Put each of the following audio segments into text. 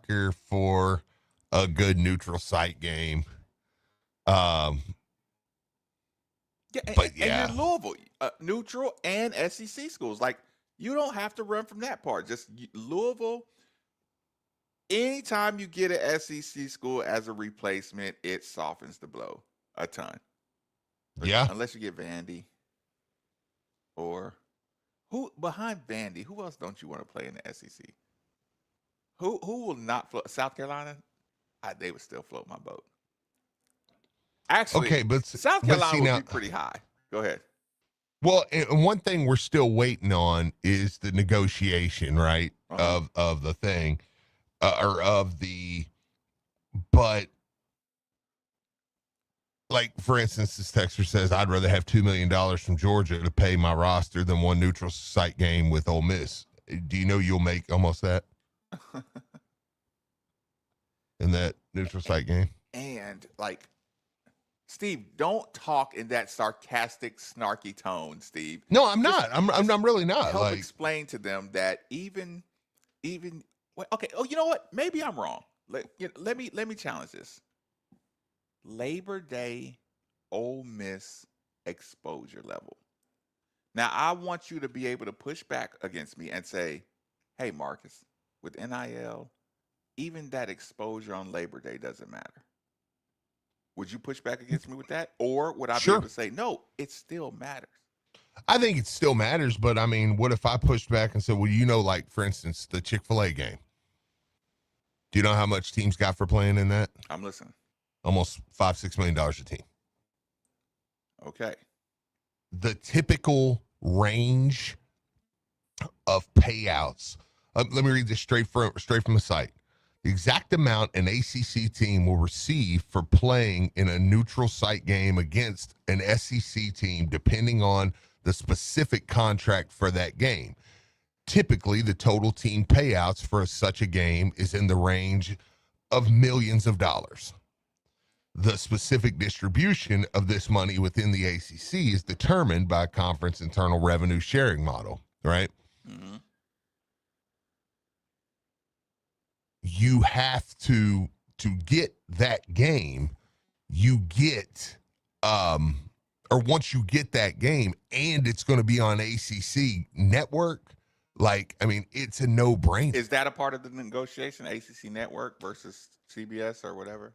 sucker for a good neutral site game. Yeah, But and you're Louisville, neutral and SEC schools. Like, you don't have to run from that part. Just Louisville. Anytime you get an SEC school as a replacement, it softens the blow a ton. Yeah. Unless you get Vandy. Or who behind Vandy? Who else don't you want to play in the SEC? Who will not float? South Carolina? They would still float my boat. Actually, Okay, but South Carolina see would now, be pretty high. Go ahead. well, and one thing we're still waiting on is the negotiation, right? Of the thing, or of the, but like, for instance, this texter says, I'd rather have $2 million from Georgia to pay my roster than one neutral site game with Ole Miss. Do you know you'll make almost that in that neutral site game? And, like, Steve, don't talk in that sarcastic, snarky tone, Steve. No, I'm not. I'm really not. Help Like, explain to them that even, well, okay. Oh, you know what? Maybe I'm wrong. Let me challenge this. Labor Day, Ole Miss exposure level. Now, I want you to be able to push back against me and say, "Hey, Marcus, with NIL, even that exposure on Labor Day doesn't matter." Would you push back against me with that? Or would I be able to say, no, it still matters? I think it still matters, but I mean, what if I pushed back and said, well, you know, like, for instance, the Chick-fil-A game. Do you know how much teams got for playing in that? I'm listening. Almost $5-6 million a team. Okay. The typical range of payouts. Let me read this straight from the site. The exact amount an ACC team will receive for playing in a neutral site game against an SEC team, depending on the specific contract for that game. Typically, the total team payouts for such a game is in the range of millions of dollars. The specific distribution of this money within the ACC is determined by a conference internal revenue sharing model, right? Mm-hmm. You have to get that game, you get, or once you get that game and it's going to be on ACC network, like, I mean, it's a no-brainer. Is that a part of the negotiation, ACC network versus CBS or whatever?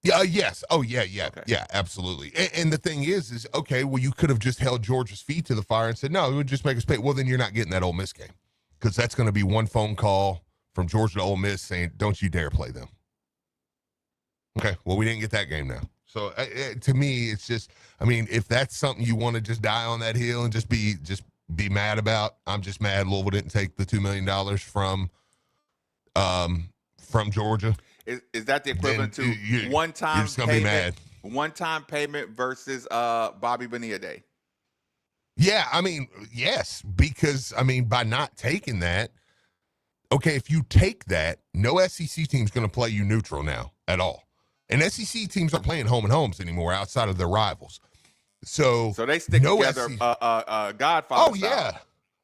Yeah. Yes. Oh, yeah. Okay. Yeah. Absolutely. And the thing is okay. Well, you could have just held Georgia's feet to the fire and said, no, it would just make us pay. Well, then you're not getting that Ole Miss game because that's going to be one phone call from Georgia to Ole Miss saying, "Don't you dare play them." Okay. Well, we didn't get that game now. So to me, it's just, I mean, if that's something you want to just die on that hill and just be mad about, I'm just mad Louisville didn't take the $2 million from Georgia. Is that the equivalent to one-time payment? One-time payment versus Bobby Bonilla Day. Yeah, I mean, yes, because I mean, by not taking that, okay, if you take that, no SEC team's going to play you neutral now at all, and SEC teams aren't playing home and homes anymore outside of their rivals. So they stick together, Godfather. Oh yeah,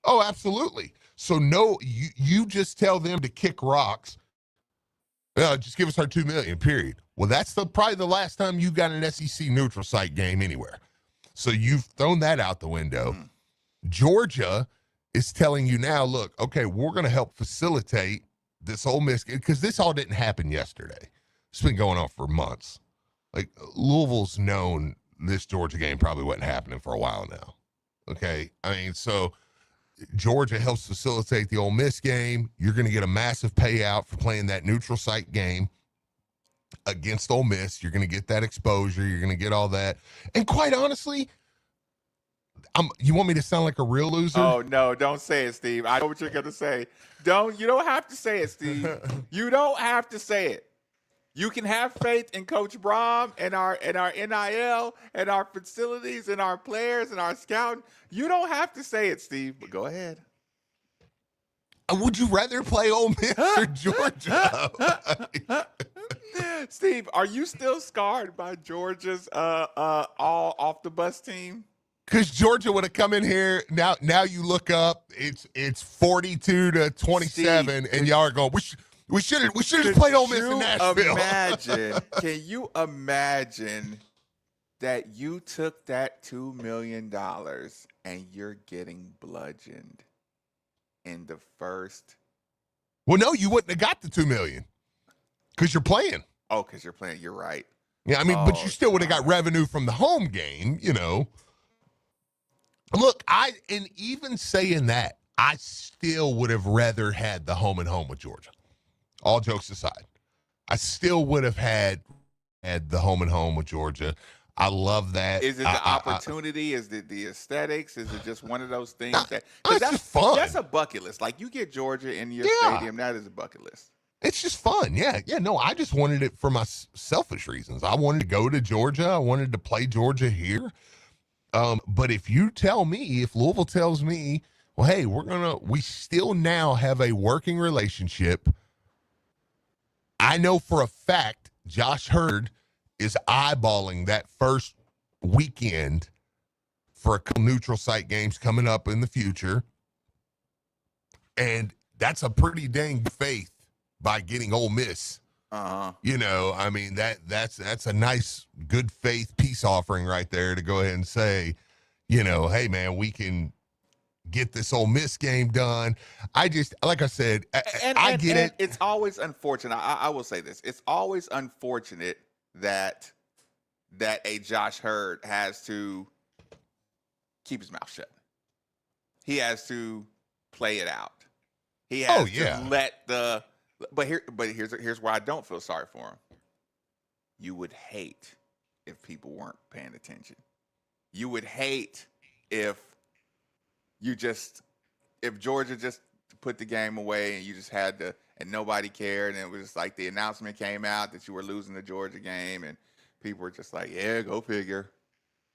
oh absolutely. So no, you just tell them to kick rocks. Just give us our $2 million, period. Well, that's probably the last time you got an SEC neutral site game anywhere. So you've thrown that out the window. Georgia is telling you now, look, okay, we're going to help facilitate this Ole Miss game because this all didn't happen yesterday. It's been going on for months. Like, Louisville's known this Georgia game probably wasn't happening for a while now. Okay, I mean, so Georgia helps facilitate the Ole Miss game. You're going to get a massive payout for playing that neutral site game against Ole Miss. You're going to get that exposure. You're going to get all that. And quite honestly, you want me to sound like a real loser? Oh, no, don't say it, Steve. I know what you're going to say. You don't have to say it, Steve. You don't have to say it. You can have faith in Coach Brom and our NIL and our facilities and our players and our scouting. You don't have to say it, Steve, but go ahead. Would you rather play Ole Miss or Georgia? Steve, are you still scarred by Georgia's all off the bus team? Because Georgia would have come in here. Now you look up, it's 42-27, and y'all are going, we should have just played Ole Miss in Nashville. Can you imagine that you took that $2 million and you're getting bludgeoned in the first? Well, no, you wouldn't have got the $2 million because you're playing. Oh, because you're playing. You're right. Yeah, I mean, but you still would have got revenue from the home game, you know. Look, and even saying that, I still would have rather had the home and home with Georgia. All jokes aside, I still would have had the home and home with Georgia. I love that. Is it the opportunity? Is it the aesthetics? Is it just one of those things that's just fun? That's a bucket list. Like you get Georgia in your stadium, that is a bucket list. It's just fun. Yeah. No, I just wanted it for my selfish reasons. I wanted to go to Georgia. I wanted to play Georgia here. But if Louisville tells me, well, hey, we still now have a working relationship. I know for a fact Josh Hurd is eyeballing that first weekend for a couple neutral site games coming up in the future. And that's a pretty dang good faith by getting Ole Miss. You know, I mean, that's a nice good faith peace offering right there to go ahead and say, you know, hey man, we can get this Ole Miss game done. I just, like I said, I get it. It's always unfortunate. I will say this. It's always unfortunate that a Josh Hurd has to keep his mouth shut. He has to play it out. He has to let the. But here's why I don't feel sorry for him. You would hate if people weren't paying attention. You would hate if Georgia just put the game away and you just had to, and nobody cared, and it was just like the announcement came out that you were losing the Georgia game, and people were just like, yeah, go figure.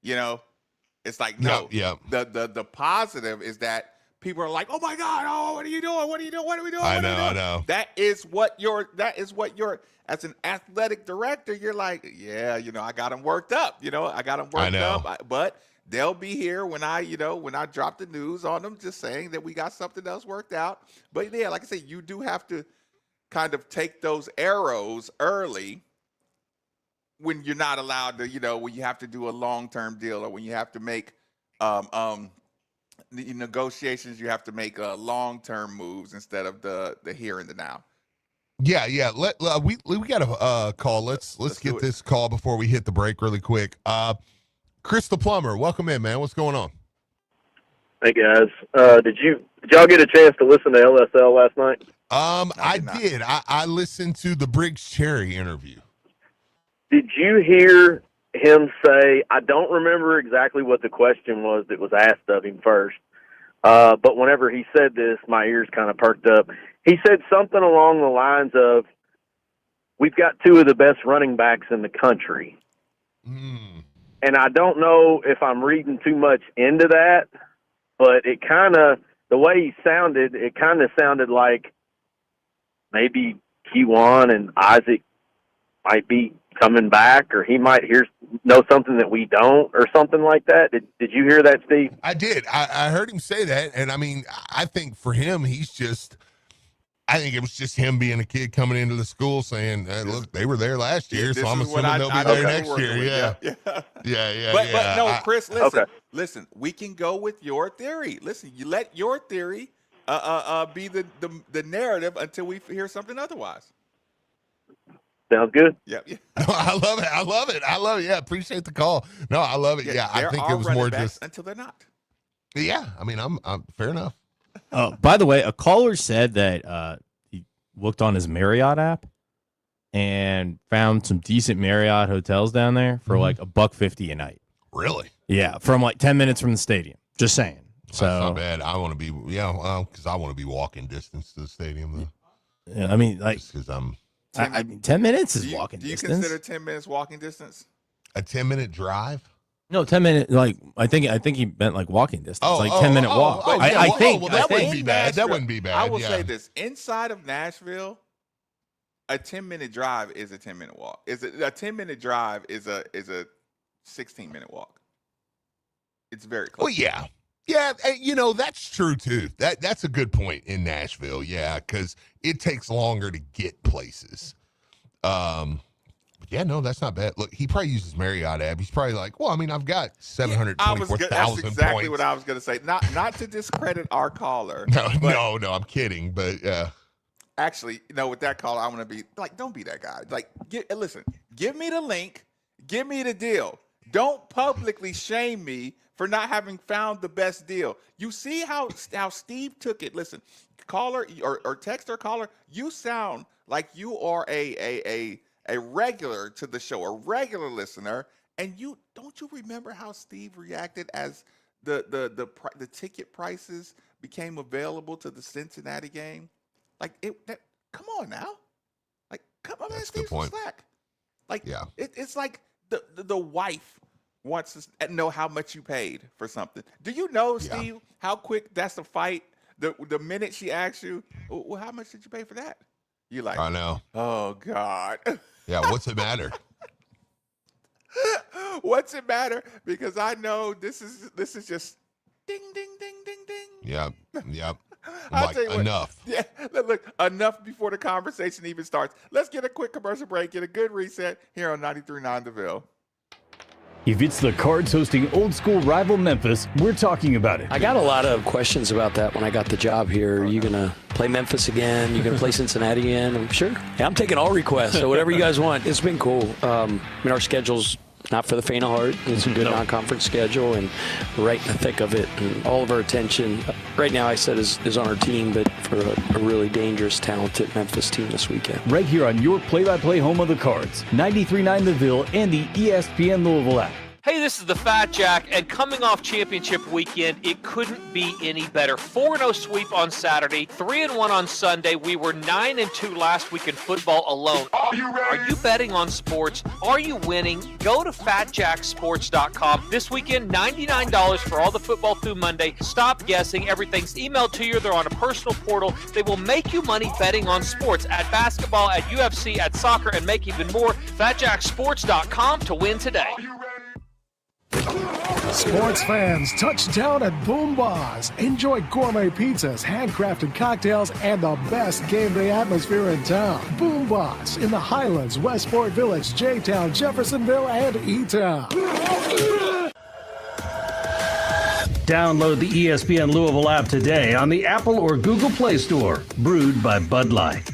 You know, it's like no. Yeah. The positive is that people are like, oh my God, oh, what are you doing? What are you doing? What are we doing? I know. That is what you're, as an athletic director, you're like, yeah, you know, I got them worked up. You know, I got them worked up. But they'll be here when I drop the news on them, just saying that we got something else worked out. But yeah, like I said, you do have to kind of take those arrows early when you're not allowed to, you know, when you have to do a long-term deal or when you have to make, the negotiations, you have to make long-term moves instead of the here and the now. Yeah. We got a call. Let's get this call before we hit the break really quick. Chris the plumber, welcome in, man. What's going on? Hey guys, did y'all get a chance to listen to LSL last night? I did. I listened to the Briggs Cherry interview. Did you hear him say, I don't remember exactly what the question was that was asked of him first, but whenever he said this, my ears kind of perked up. He said something along the lines of, we've got two of the best running backs in the country. And I don't know if I'm reading too much into that, but it kind of, the way he sounded, it kind of sounded like maybe Kewan and Isaac might be coming back, or he might know something that we don't, or something like that. Did you hear that, Steve? I did. I heard him say that, and I mean, I think for him, I think it was just him being a kid coming into the school saying, look, they were there last year, so I'm assuming they'll be there next year. Yeah. But no, Chris, listen, we can go with your theory. Listen, you let your theory be the narrative until we hear something otherwise. Sounds good. Yeah. No, I love it. Yeah, appreciate the call. No, I love it. Yeah, I think it was more just until they're not. Yeah, I mean, I'm fair enough. By the way, a caller said that he looked on his Marriott app and found some decent Marriott hotels down there for like $150 a night. Really? Yeah, from like 10 minutes from the stadium. Just saying. So that's not bad. I want to be because I want to be walking distance to the stadium. Though. Yeah, I mean, like because I mean, 10 minutes is walking distance. Do you consider 10 minutes walking distance? A 10-minute drive? No, 10 minutes. Like I think he meant like walking distance, 10-minute walk. I think that wouldn't be bad. That wouldn't be bad. I will say this: inside of Nashville, a 10-minute drive is a 10-minute walk. A 10-minute drive is a 16-minute walk. It's very close. Well, yeah. Yeah, that's true too. That's a good point in Nashville. Yeah, because it takes longer to get places. But yeah, no, that's not bad. Look, he probably uses Marriott app. He's probably like, well, I mean, I've got 724,000 That's exactly points. what I was going to say. Not to discredit our caller. No, I'm kidding. But actually, with that caller, I want to be like, don't be that guy. Like, listen, give me the link, give me the deal. Don't publicly shame me for not having found the best deal. You see how Steve took it. Listen, caller or texter caller, you sound like you are a regular to the show, a regular listener, and don't you remember how Steve reacted as the ticket prices became available to the Cincinnati game? Like come on now, like come on, man, Steve, some slack. Like yeah, it's like the wife wants to know how much you paid for something. Do you know, Steve, how quick that's a fight? The minute she asks you, well, how much did you pay for that? You're like, I know. Oh God. Yeah, what's it matter? What's it matter? Because I know this is just ding ding ding ding ding. Yep. I'll like tell you enough. Yeah, look, enough before the conversation even starts. Let's get a quick commercial break, get a good reset here on 93.9 The Ville. If it's the Cards hosting old school rival Memphis, we're talking about it. I got a lot of questions about that when I got the job here. Are you going to play Memphis again? You going to play Cincinnati again? I'm sure. Yeah, I'm taking all requests, so whatever you guys want. It's been cool. Our schedule's not for the faint of heart. It's a good non-conference schedule, and we're right in the thick of it. And all of our attention right now, I said, is on our team, but for a really dangerous, talented Memphis team this weekend. Right here on your play-by-play home of the Cards, 93.9 The Ville and the ESPN Louisville app. Hey, this is the Fat Jack, and coming off championship weekend, it couldn't be any better. 4-0 sweep on Saturday, 3-1 on Sunday. We were 9-2 last week in football alone. Are you betting on sports? Are you winning? Go to FatJackSports.com. This weekend, $99 for all the football through Monday. Stop guessing. Everything's emailed to you. They're on a personal portal. They will make you money betting on sports, at basketball, at UFC, at soccer, and make even more. FatJackSports.com to win today. Sports fans, touchdown at Boom Bars. Enjoy gourmet pizzas, handcrafted cocktails, and the best game day atmosphere in town. Boom Bars in the Highlands, Westport Village, J-Town, Jeffersonville, and E-Town. Download the ESPN Louisville app today on the Apple or Google Play Store. Brewed by Bud Light.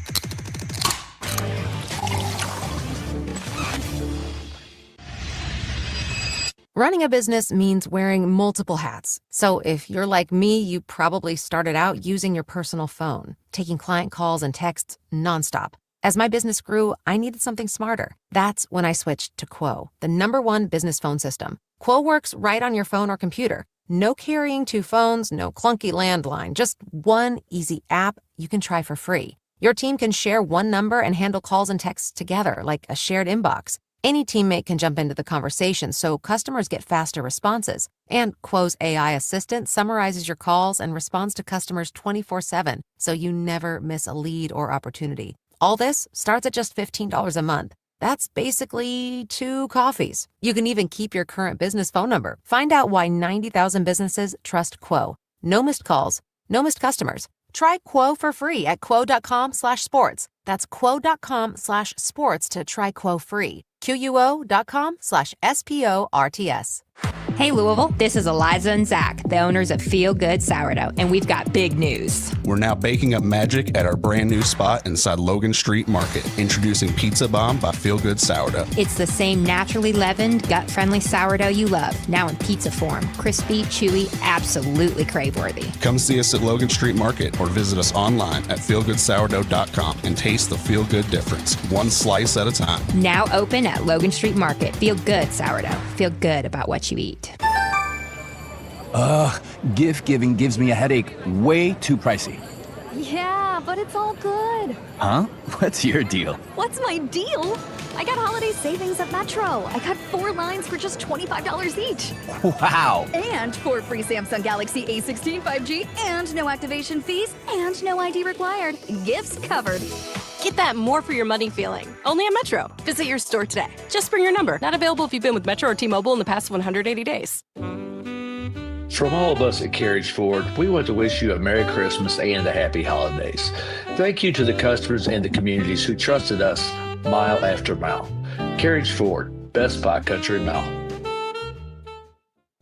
Running a business means wearing multiple hats. So if you're like me, you probably started out using your personal phone, taking client calls and texts nonstop. As my business grew, I needed something smarter. That's when I switched to Quo, the #1 business phone system. Quo works right on your phone or computer. No carrying 2 phones, no clunky landline, just one easy app you can try for free. Your team can share one number and handle calls and texts together like a shared inbox. Any teammate can jump into the conversation, so customers get faster responses. And Quo's AI assistant summarizes your calls and responds to customers 24/7, so you never miss a lead or opportunity. All this starts at just $15 a month. That's basically 2 coffees. You can even keep your current business phone number. Find out why 90,000 businesses trust Quo. No missed calls, no missed customers. Try Quo for free at quo.com/sports. That's quo.com/sports to try Quo free. QUO.com/SPORTS. Hey Louisville, this is Eliza and Zach, the owners of Feel Good Sourdough, and we've got big news. We're now baking up magic at our brand new spot inside Logan Street Market, introducing Pizza Bomb by Feel Good Sourdough. It's the same naturally leavened, gut-friendly sourdough you love, now in pizza form. Crispy, chewy, absolutely crave-worthy. Come see us at Logan Street Market or visit us online at feelgoodsourdough.com and taste the Feel Good difference, one slice at a time. Now open at Logan Street Market. Feel Good Sourdough. Feel good about what you eat. Gift giving gives me a headache. Way too pricey. Yeah, but it's all good. Huh? What's your deal? What's my deal? I got holiday savings at Metro. I got 4 lines for just $25 each. Wow. And 4 free Samsung Galaxy A16 5G and no activation fees and no ID required. Gifts covered. Get that more for your money feeling. Only at Metro. Visit your store today. Just bring your number. Not available if you've been with Metro or T-Mobile in the past 180 days. From all of us at Carriage Ford, we want to wish you a Merry Christmas and a Happy Holidays. Thank you to the customers and the communities who trusted us mile after mile. Carriage Ford, Best Buy Country Mile.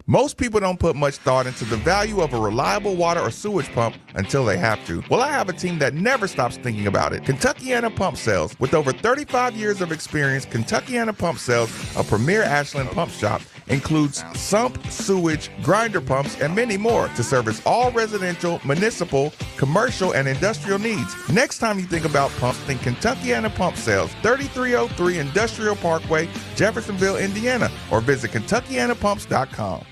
Most people don't put much thought into the value of a reliable water or sewage pump until they have to. Well, I have a team that never stops thinking about it. Kentuckiana Pump Sales. With over 35 years of experience, Kentuckiana Pump Sales, a premier Ashland pump shop, includes sump, sewage, grinder pumps, and many more to service all residential, municipal, commercial, and industrial needs. Next time you think about pumps, think Kentuckiana Pump Sales, 3303 Industrial Parkway, Jeffersonville, Indiana, or visit KentuckianaPumps.com.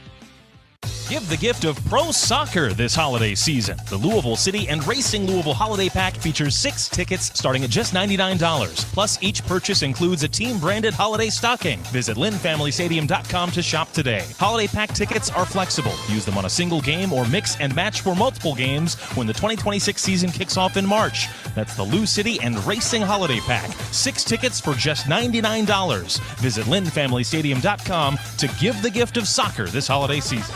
Give the gift of pro soccer this holiday season. The Louisville City and Racing Louisville Holiday Pack features 6 tickets starting at just $99. Plus, each purchase includes a team-branded holiday stocking. Visit LynnFamilyStadium.com to shop today. Holiday Pack tickets are flexible. Use them on a single game or mix and match for multiple games when the 2026 season kicks off in March. That's the Lou City and Racing Holiday Pack. 6 tickets for just $99. Visit LynnFamilyStadium.com to give the gift of soccer this holiday season.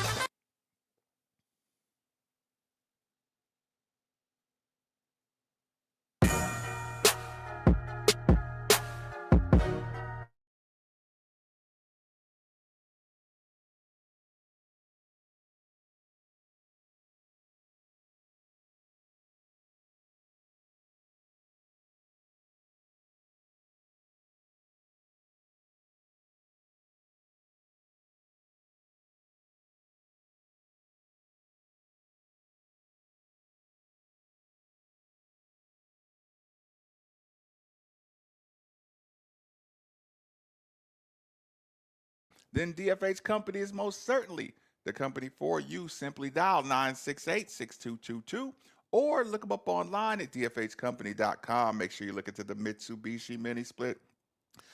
Then DFH Company is most certainly the company for you. Simply dial 968-6222 or look them up online at dfhcompany.com. Make sure you look into the Mitsubishi Mini Split,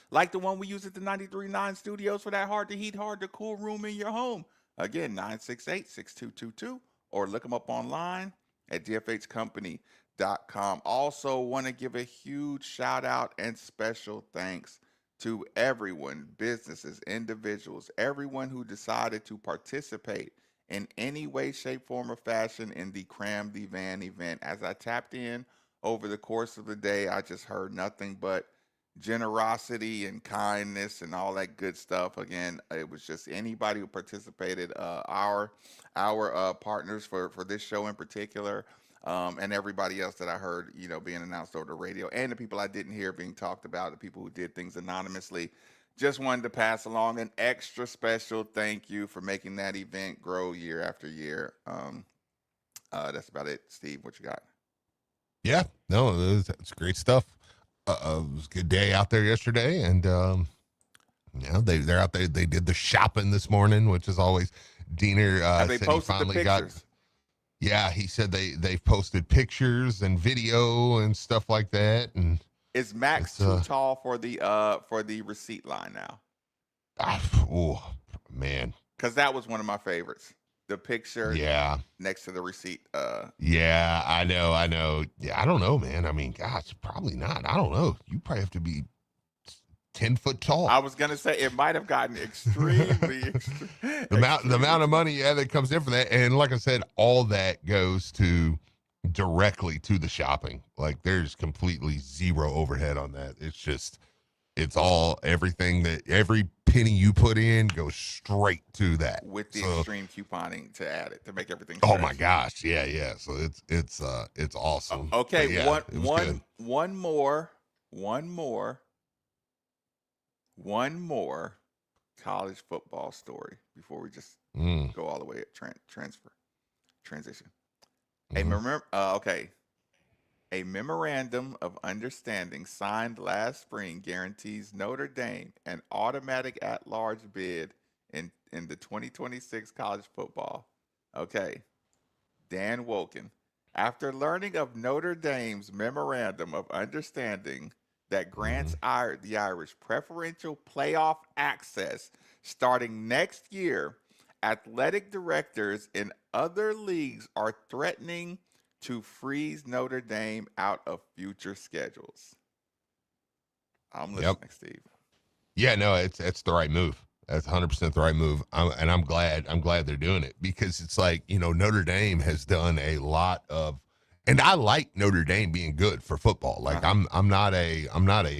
like the one we use at the 93.9 studios for that hard to heat, hard to cool room in your home. Again, 968-6222 or look them up online at dfhcompany.com. Also want to give a huge shout out and special thanks to everyone, businesses, individuals, everyone who decided to participate in any way, shape, form, or fashion in the Cram the Van event. As I tapped in over the course of the day, I just heard nothing but generosity and kindness and all that good stuff. Again, it was just anybody who participated, our partners for this show in particular, and everybody else that I heard, being announced over the radio, and the people I didn't hear being talked about, the people who did things anonymously. Just wanted to pass along an extra special thank you for making that event grow year after year. That's about it. Steve, what you got? Yeah, no, it's great stuff. It was a good day out there yesterday, and they're out there. They did the shopping this morning, which is always Diener. They posted the pictures. Yeah, he said they've posted pictures and video and stuff like that. And is Max too tall for the receipt line now? Oh man, because that was one of my favorites. The picture, next to the receipt. Yeah, I know. Yeah, I don't know, man. I mean, gosh, probably not. I don't know. You probably have to be 10 foot tall. I was gonna say it might have gotten extremely the amount of money that comes in for that, and like I said, all that goes directly to the shopping. Like there's completely zero overhead on that. It's all every penny you put in goes straight to that with the extreme couponing to add it to make everything. Oh my gosh, yeah. So it's awesome. Okay, yeah, one more college football story before we just go all the way at transition. A memorandum of understanding signed last spring guarantees Notre Dame an automatic at-large bid in the 2026 college football. Okay, Dan Wolken, after learning of Notre Dame's memorandum of understanding that grants the Irish preferential playoff access starting next year, athletic directors in other leagues are threatening to freeze Notre Dame out of future schedules. I'm listening, Steve. Yeah, no, it's the right move. That's 100% the right move. I'm glad they're doing it, because it's like, Notre Dame has done a lot of, and I like Notre Dame being good for football. Like I'm not a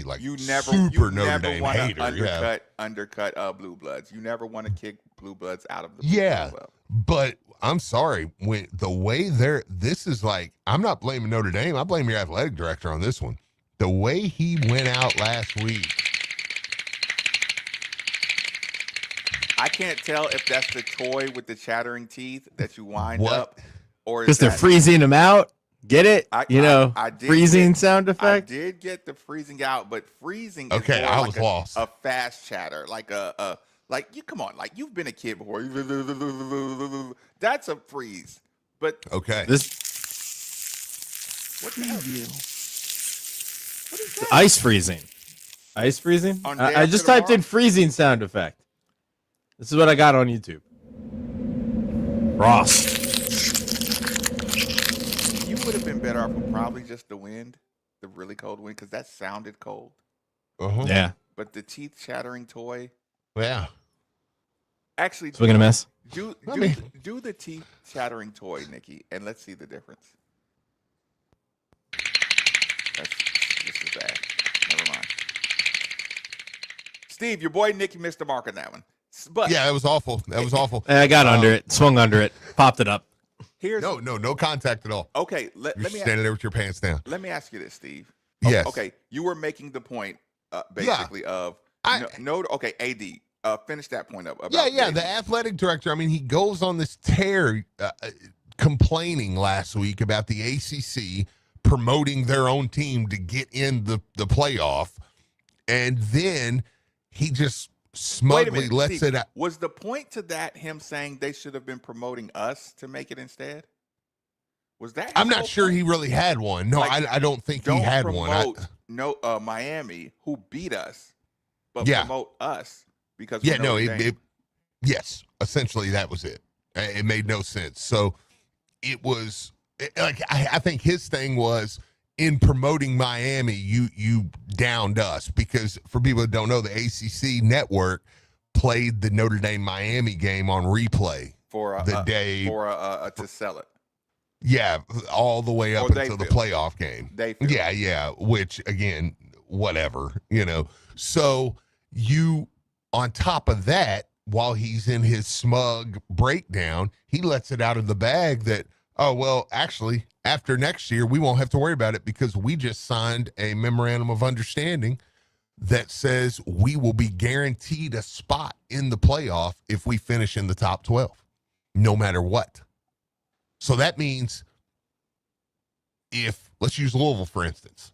like super Notre Dame hater. Undercut Blue Bloods. You never want to kick Blue Bloods out of the yeah. club. But I'm sorry, when the way this is like, I'm not blaming Notre Dame. I blame your athletic director on this one. The way he went out last week. I can't tell if that's the toy with the chattering teeth that you wind up, or because they're freezing them out. Get it? I freezing sound effect. I did get the freezing out, but freezing. Okay, is I more was like lost. A fast chatter, like you come on, like you've been a kid before. That's a freeze. But okay, what the hell? What is that? Ice freezing. Ice freezing. I just typed in freezing sound effect. This is what I got on YouTube. Ross. You would have been better off with probably just the wind, the really cold wind, because that sounded cold. Yeah. But the teeth chattering toy. Yeah. Actually, swing and a miss. Do the teeth chattering toy, Nikki, and let's see the difference. This is bad. Never mind. Steve, your boy Nikki missed the mark on that one. But yeah, that was awful. That was awful. I got under it, swung under it, popped it up. No contact at all. Okay, let me standing there with your pants down. Let me ask you this, Steve. Yes. Okay, you were making the point basically of AD. Finish that point up. About The athletic director. I mean, he goes on this tear, complaining last week about the ACC promoting their own team to get in the playoff, and then he just smugly lets it out. Was the point to that him saying they should have been promoting us to make it instead? Was that? I'm not sure he really had one. No, I don't think he had one. Miami, who beat us, but Yeah. promote us because yes, essentially that was it. It made no sense. So it was like I think his thing was, in promoting Miami, you downed us, because for people that don't know, the ACC network played the Notre Dame Miami game on replay to sell it. Yeah, all the way up until the playoff game. Yeah, which again, whatever, So you, on top of that, while he's in his smug breakdown, he lets it out of the bag that, oh, well, actually, after next year, we won't have to worry about it because we just signed a memorandum of understanding that says we will be guaranteed a spot in the playoff if we finish in the top 12, no matter what. So that means if, let's use Louisville, for instance.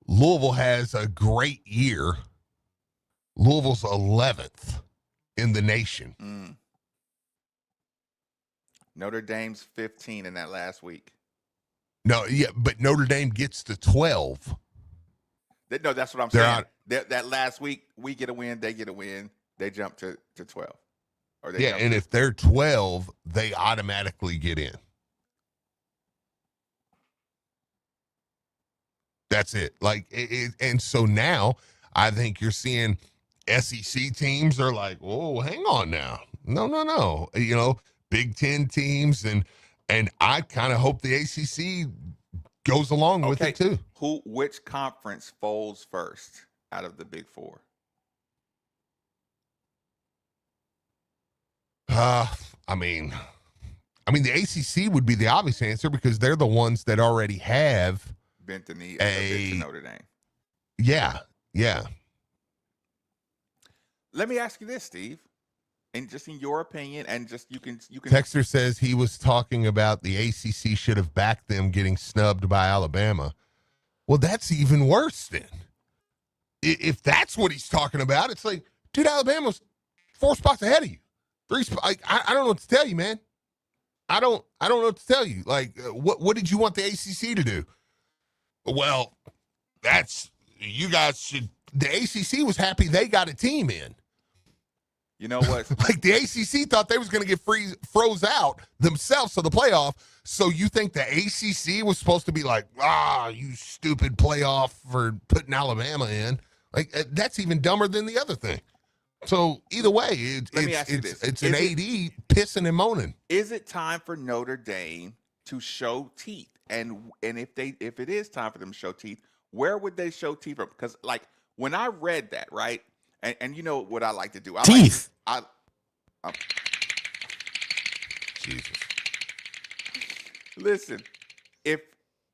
Louisville has a great year. Louisville's 11th in the nation. Notre Dame's 15 in that last week. No, yeah, but Notre Dame gets to 12. No, that's what I'm saying. That last week, we get a win, they get a win, they jump to 12. And if they're 12, they automatically get in. That's it. And so now I think you're seeing SEC teams are like, oh, hang on now. No. Big Ten teams, and I kind of hope the ACC goes along with it too. Which conference folds first out of the Big Four? I mean, the ACC would be the obvious answer because they're the ones that already have bent the knee to Notre Dame. Yeah. Let me ask you this, Steve. And just in your opinion, and just you can. Texter says he was talking about the ACC should have backed them getting snubbed by Alabama. Well, that's even worse then. If that's what he's talking about, it's like, dude, Alabama's 4 spots ahead of you. 3 spots. I don't know what to tell you, man. I don't know what to tell you. What did you want the ACC to do? Well, you guys should. The ACC was happy they got a team in. You know what? The ACC thought they was going to get froze out themselves to the playoff. So you think the ACC was supposed to be like, you stupid playoff for putting Alabama in? That's even dumber than the other thing. So either way, Let me ask you this. it's an AD pissing and moaning. Is it time for Notre Dame to show teeth? And if it is time for them to show teeth, where would they show teeth from? Because like when I read that, right, and you know what I like to do, Teeth. Jesus. Listen, if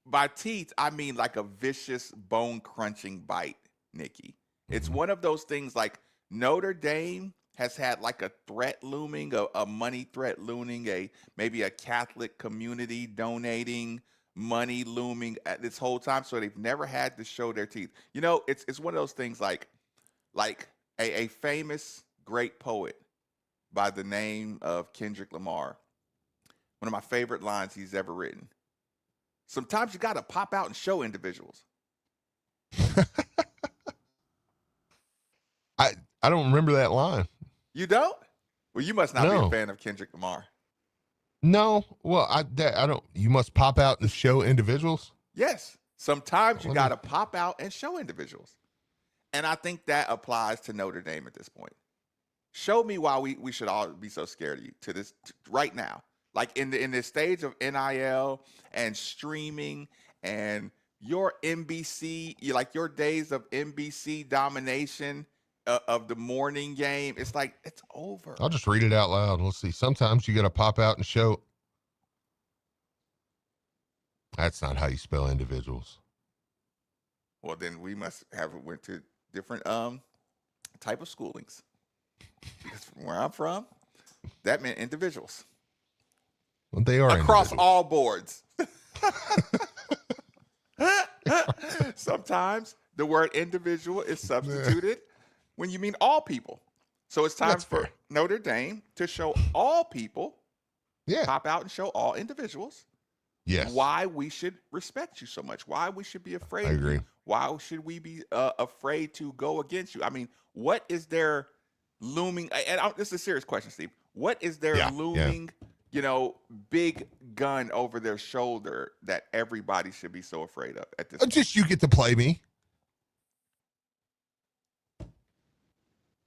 by teeth I mean like a vicious bone crunching bite, Nikki. It's one of those things like Notre Dame has had like a threat looming, a money threat looming, maybe a Catholic community donating money looming at this whole time. So they've never had to show their teeth. You know, it's one of those things like a famous great poet by the name of Kendrick Lamar. One of my favorite lines he's ever written. Sometimes you got to pop out and show individuals. I don't remember that line. You don't? Well, you must not be No. a fan of Kendrick Lamar. No. Well, I don't. You must pop out and show individuals. Yes. Sometimes you got to pop out and show individuals. And I think that applies to Notre Dame at this point. Show me why we should all be so scared of you right now. Like in this stage of NIL and streaming and your NBC, your days of NBC domination of the morning game, it's like it's over. I'll just read it out loud. Let's see. Sometimes you got to pop out and show. That's not how you spell individuals. Well, then we must have went to different type of schoolings. Because from where I'm from, that meant individuals. Well, they are across all boards. Sometimes the word individual is substituted when you mean all people. So it's time for Notre Dame to show all people, pop out and show all individuals, why we should respect you so much, why we should be afraid of you, why should we be afraid to go against you. I mean, what is there looming, and this is a serious question, Steve, what is there looming, big gun over their shoulder that everybody should be so afraid of at this point? Just you get to play me.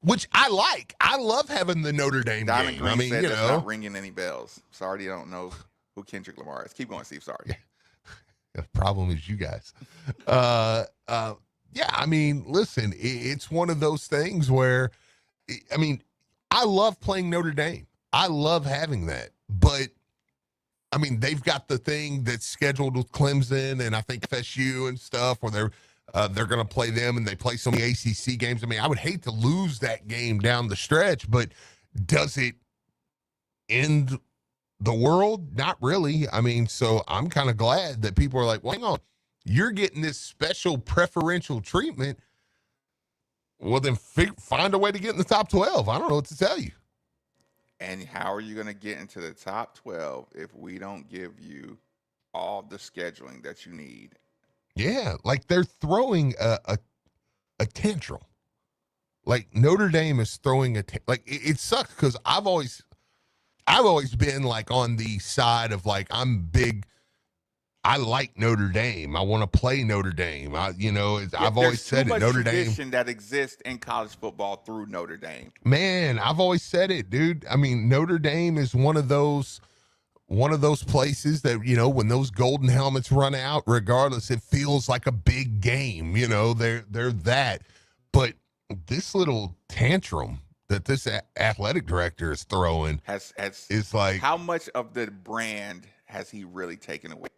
Which I like. I love having the Notre Dame Diamond game. Green I mean, said that's not ringing any bells. Sorry, you don't know who Kendrick Lamar is. Keep going, Steve. Sorry. The problem is you guys. I mean, listen, it's one of those things where, I mean, I love playing Notre Dame. I love having that. But, I mean, they've got the thing that's scheduled with Clemson and I think FSU and stuff where they're going to play them and they play so many ACC games. I mean, I would hate to lose that game down the stretch, but does it end the world? Not really. I mean, so I'm kind of glad that people are like, well, hang on, you're getting this special preferential treatment. Well, then find a way to get in the top 12. I don't know what to tell you. And how are you going to get into the top 12 if we don't give you all the scheduling that you need? Yeah, like they're throwing a tantrum. Like Notre Dame is throwing it sucks because I've always been like on the side of like I like Notre Dame. I want to play Notre Dame. I've always said it. Notre Dame tradition that exists in college football through Notre Dame. Man, I've always said it, dude. I mean, Notre Dame is one of those places that, when those golden helmets run out, regardless, it feels like a big game. They're that. But this little tantrum that this athletic director is throwing is like, how much of the brand has he really taken away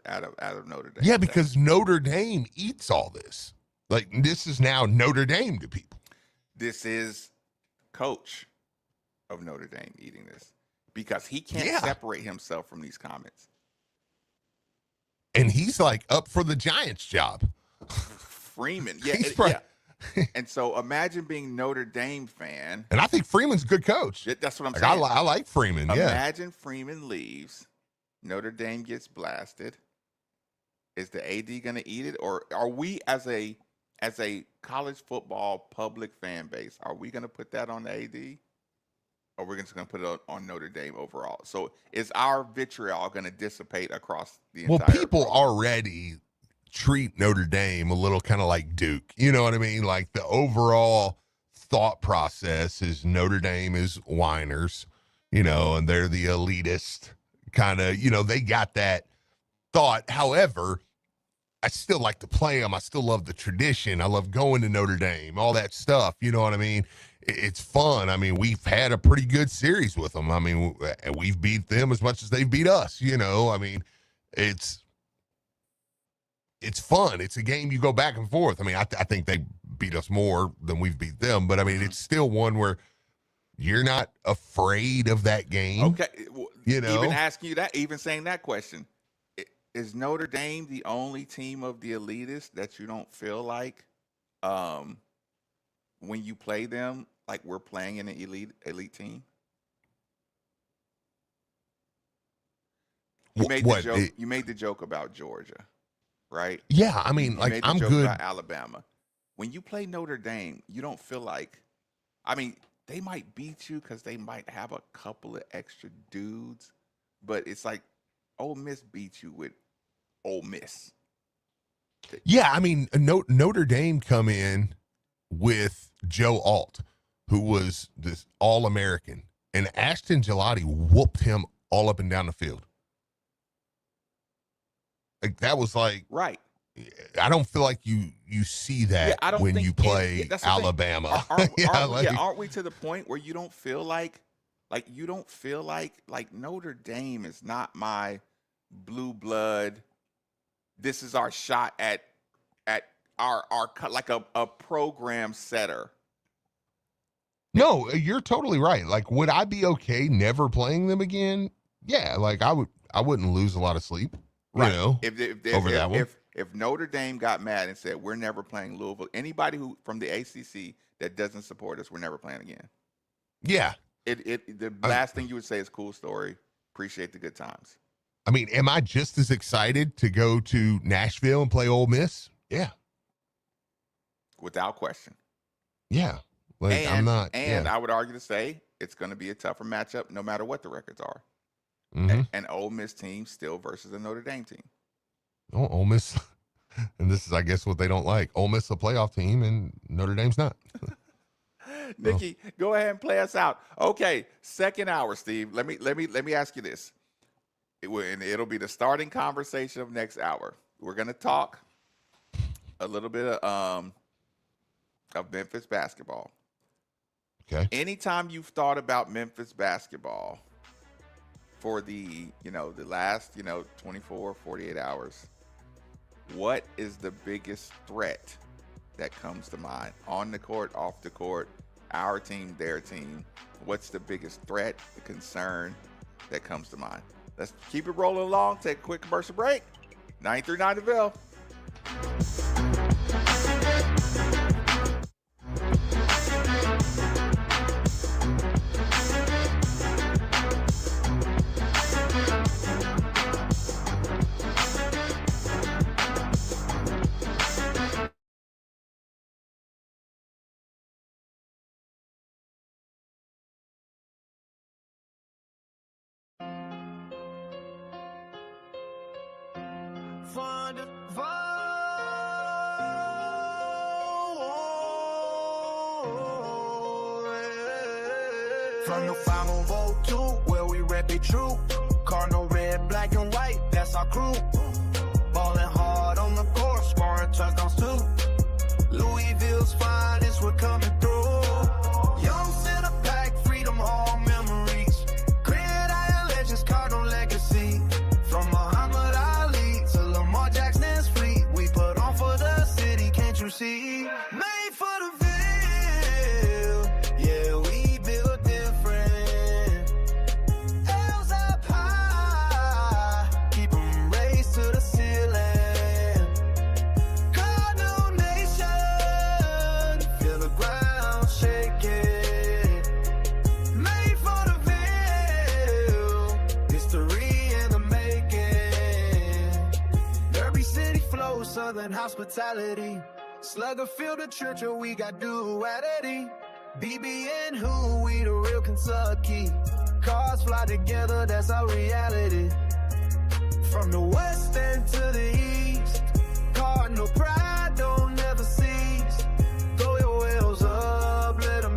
out of Notre Dame? Yeah, because Notre Dame eats all this. Like, this is now Notre Dame to people. This is coach of Notre Dame eating this. Because he can't separate himself from these comments. And he's like up for the Giants job. Freeman. And so imagine being Notre Dame fan. And I think Freeman's a good coach. That's what I'm saying. I like Freeman, Imagine Freeman leaves. Notre Dame gets blasted. Is the AD going to eat it? Or are we as a college football public fan base, are we going to put that on the AD? Or we're just going to put it on Notre Dame overall? So is our vitriol going to dissipate across the entire people already treat Notre Dame a little kind of like Duke. You know what I mean? Like the overall thought process is Notre Dame is whiners, and they're the elitist kind of, they got that thought. However, I still like to play them. I still love the tradition. I love going to Notre Dame, all that stuff. You know what I mean? It's fun. I mean, we've had a pretty good series with them. I mean, we've beat them as much as they've beat us, I mean, it's fun. It's a game you go back and forth. I mean, I think they beat us more than we've beat them, but I mean, it's still one where you're not afraid of that game. Okay. Even asking you that, even saying that question, is Notre Dame the only team of the elitists that you don't feel like when you play them, like we're playing in an elite team? You made the joke about Georgia, right? Yeah, I mean, like I'm good about Alabama. When you play Notre Dame, you don't feel like, I mean, they might beat you because they might have a couple of extra dudes, but it's like Ole Miss beat you with Ole Miss. Yeah, I mean, Notre Dame come in with Joe Alt, who was this All-American, and Ashton Gelati whooped him all up and down the field. Like that was like right. I don't feel like you see that when you play Alabama. Aren't we to the point where you don't feel like Notre Dame is not my blue blood? This is our shot at our like a program setter. No, you're totally right. Like, would I be okay never playing them again? Yeah, like I wouldn't lose a lot of sleep. Right. Over that one. If Notre Dame got mad and said we're never playing Louisville, anybody who from the ACC that doesn't support us, we're never playing again. Yeah. The last thing you would say is cool story. Appreciate the good times. I mean, am I just as excited to go to Nashville and play Ole Miss? Yeah. Without question. Yeah. Like I'm not. And I would argue to say it's going to be a tougher matchup no matter what the records are. Mm-hmm. An Ole Miss team still versus a Notre Dame team. Oh, Ole Miss. And this is, I guess, what they don't like. Ole Miss is a playoff team, and Notre Dame's not. Nikki, go ahead and play us out. Okay, second hour, Steve. Let me ask you this. It'll be the starting conversation of next hour. We're going to talk a little bit of Memphis basketball. Okay. Anytime you've thought about Memphis basketball for the last 24, 48 hours, what is the biggest threat that comes to mind? On the court, off the court, our team, their team. What's the biggest threat, the concern that comes to mind? Let's keep it rolling along. Take a quick commercial break. 93.9 The Ville. From the 502, where we rep it true. Cardinal red, black and white, that's our crew. Ballin' hard on the court, scoring touchdowns too. Louisville's finest, we're coming through. Young center pack, freedom hall memories. Gridiron legends, Cardinal legacy. From Muhammad Ali to Lamar Jackson's fleet, we put on for the city, can't you see? Made for the Ville, yeah, we built different. L's up high, keep 'em raised to the ceiling. Cardinal Nation, feel the ground shaking. Made for the Ville, history in the making. Derby City flow, Southern hospitality. Slugger feel the church, we got duality. BB and who, we the real Kentucky. Cars fly together, that's our reality. From the west end to the east, Cardinal pride don't never cease. Throw your wheels up, let 'em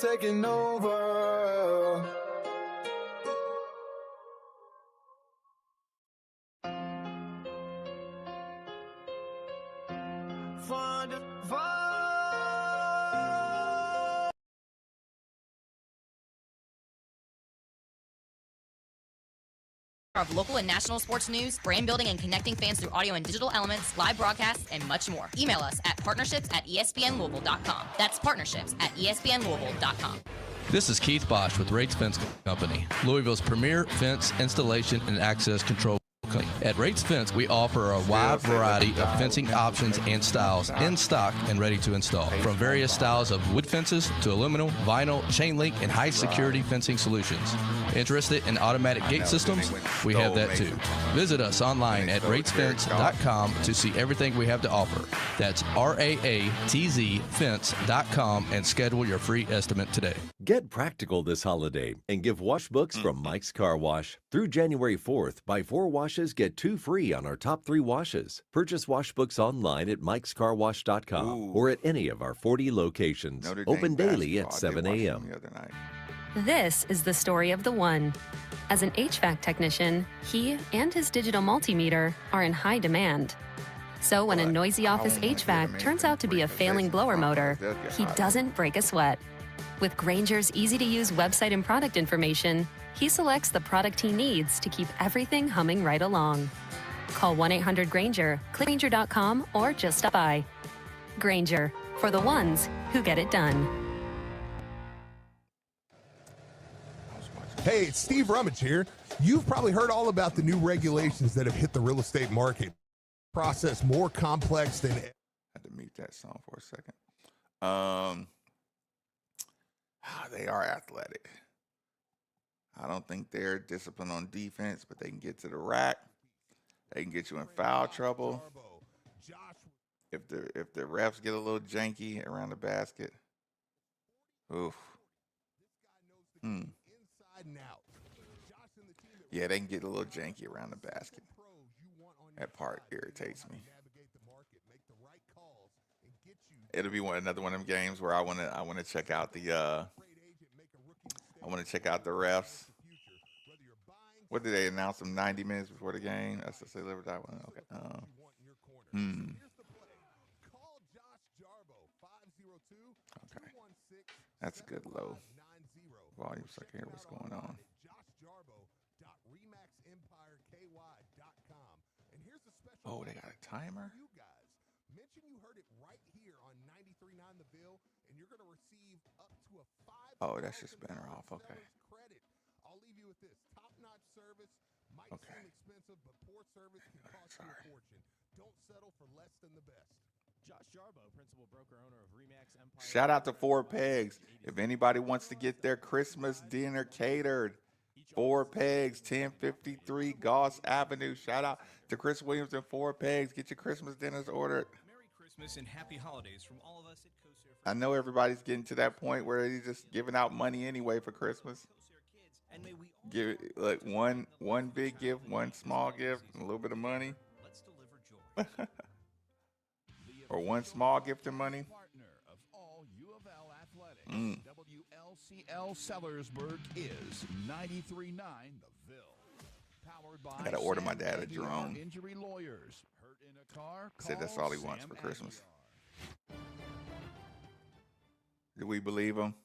taking over. Of local and national sports news, brand building and connecting fans through audio and digital elements, live broadcasts, and much more. Email us at partnerships@espnlouisville.com. That's partnerships@espnlouisville.com. This is Keith Bosch with Rates Fence Company, Louisville's premier fence installation and access control company. At Rates Fence, we offer a wide variety of fencing options and styles in stock and ready to install. From various styles of wood fences to aluminum, vinyl, chain link, and high security fencing solutions. Interested in automatic gate systems? We have that too. Visit us online at ratesfence.com to see everything we have to offer. That's RAATZ fence.com and schedule your free estimate today. Get practical this holiday and give wash books from Mike's Car Wash. Through January 4th, buy 4 washes, get 2 free on our top 3 washes. Purchase wash books online at mikescarwash.com or at any of our 40 locations. Notre Dame Open daily at basketball. 7 I did watch a.m. them the other night. This is the story of the one. As an HVAC technician, he and his digital multimeter are in high demand. So when a noisy office HVAC turns out to be a failing blower motor, he doesn't break a sweat. With Grainger's easy-to-use website and product information, he selects the product he needs to keep everything humming right along. Call 1-800-GRAINGER, click Grainger.com, or just stop by. Grainger, for the ones who get it done. Hey, it's Steve Rummage here. You've probably heard all about the new regulations that have hit the real estate market. Process more complex than... I had to mute that song for a second. They are athletic. I don't think they're disciplined on defense, but they can get to the rack. They can get you in foul trouble. If the refs get a little janky around the basket. Oof. Yeah, they can get a little janky around the basket. That part irritates me. It'll be another one of them games where I want to check out the refs. What did they announce them 90 minutes before the game? That's the live or die one. Okay. Okay. That's a good low volume so I can hear what's going on. Oh, they got a timer? Oh, that's just banner off. Okay. Okay. Sorry. Shout out to Four Pegs. If anybody wants to get their Christmas dinner catered, Four Pegs, 1053 Goss Avenue. Shout out to Chris Williams and Four Pegs. Get your Christmas dinners ordered. Merry Christmas and happy holidays from all of us at Cosair. I know everybody's getting to that point where they're just giving out money anyway for Christmas. Give like one big gift, one small gift, and a little bit of money. Or one small gift and money. WLCL Sellersburg is 93.9 The Ville. Powered by I gotta order my dad a drone. Injury lawyers. Hurt in a car, Said that's all he wants for Christmas. Do we believe him?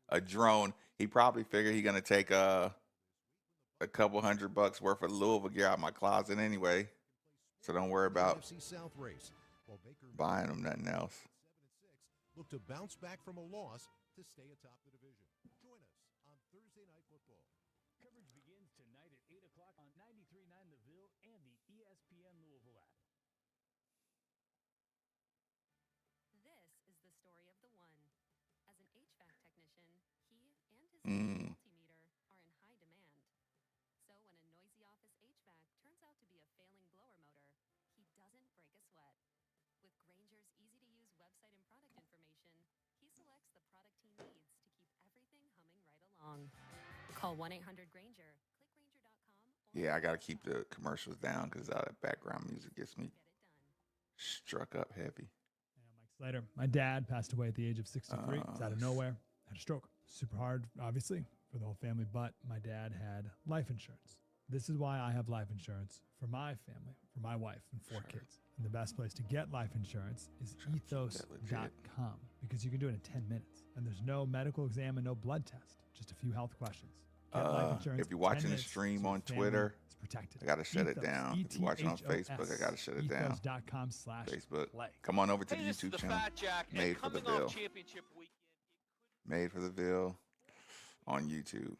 A drone. He probably figured he's gonna take a couple $100 worth of Louisville gear out of my closet anyway. So don't worry about buying him nothing else. Look to bounce back from a loss to stay atop the division. Join us on Thursday Night Football. Coverage begins tonight at 8 o'clock on 93.9 The Ville and the ESPN Louisville app. This is the story of the one. As an HVAC technician, he and his multimeter are in high demand. So when a noisy office HVAC turns out to be a failing blower motor, he doesn't break a sweat. With Grainger's easy-to-use website and product information, he selects the product he needs to keep everything humming right along. Call 1-800-GRAINGER. Click Grainger.com. Yeah, I gotta keep the commercials down because that background music gets me struck up heavy. later, my dad passed away at the age of 63. It's out of nowhere. Had a stroke. Super hard, obviously, for the whole family, but my dad had life insurance. This is why I have life insurance for my family, for my wife and 4 kids. And the best place to get life insurance is ethos.com because you can do it in 10 minutes. And there's no medical exam and no blood test, just a few health questions. Get life insurance if you're watching the minutes stream so on your Twitter, family is protected. I got to shut it Ethos, down. If you're watching on Facebook, I got to shut it down. Facebook. Come on over to the YouTube channel. Made for the Ville. Made for the Ville on YouTube.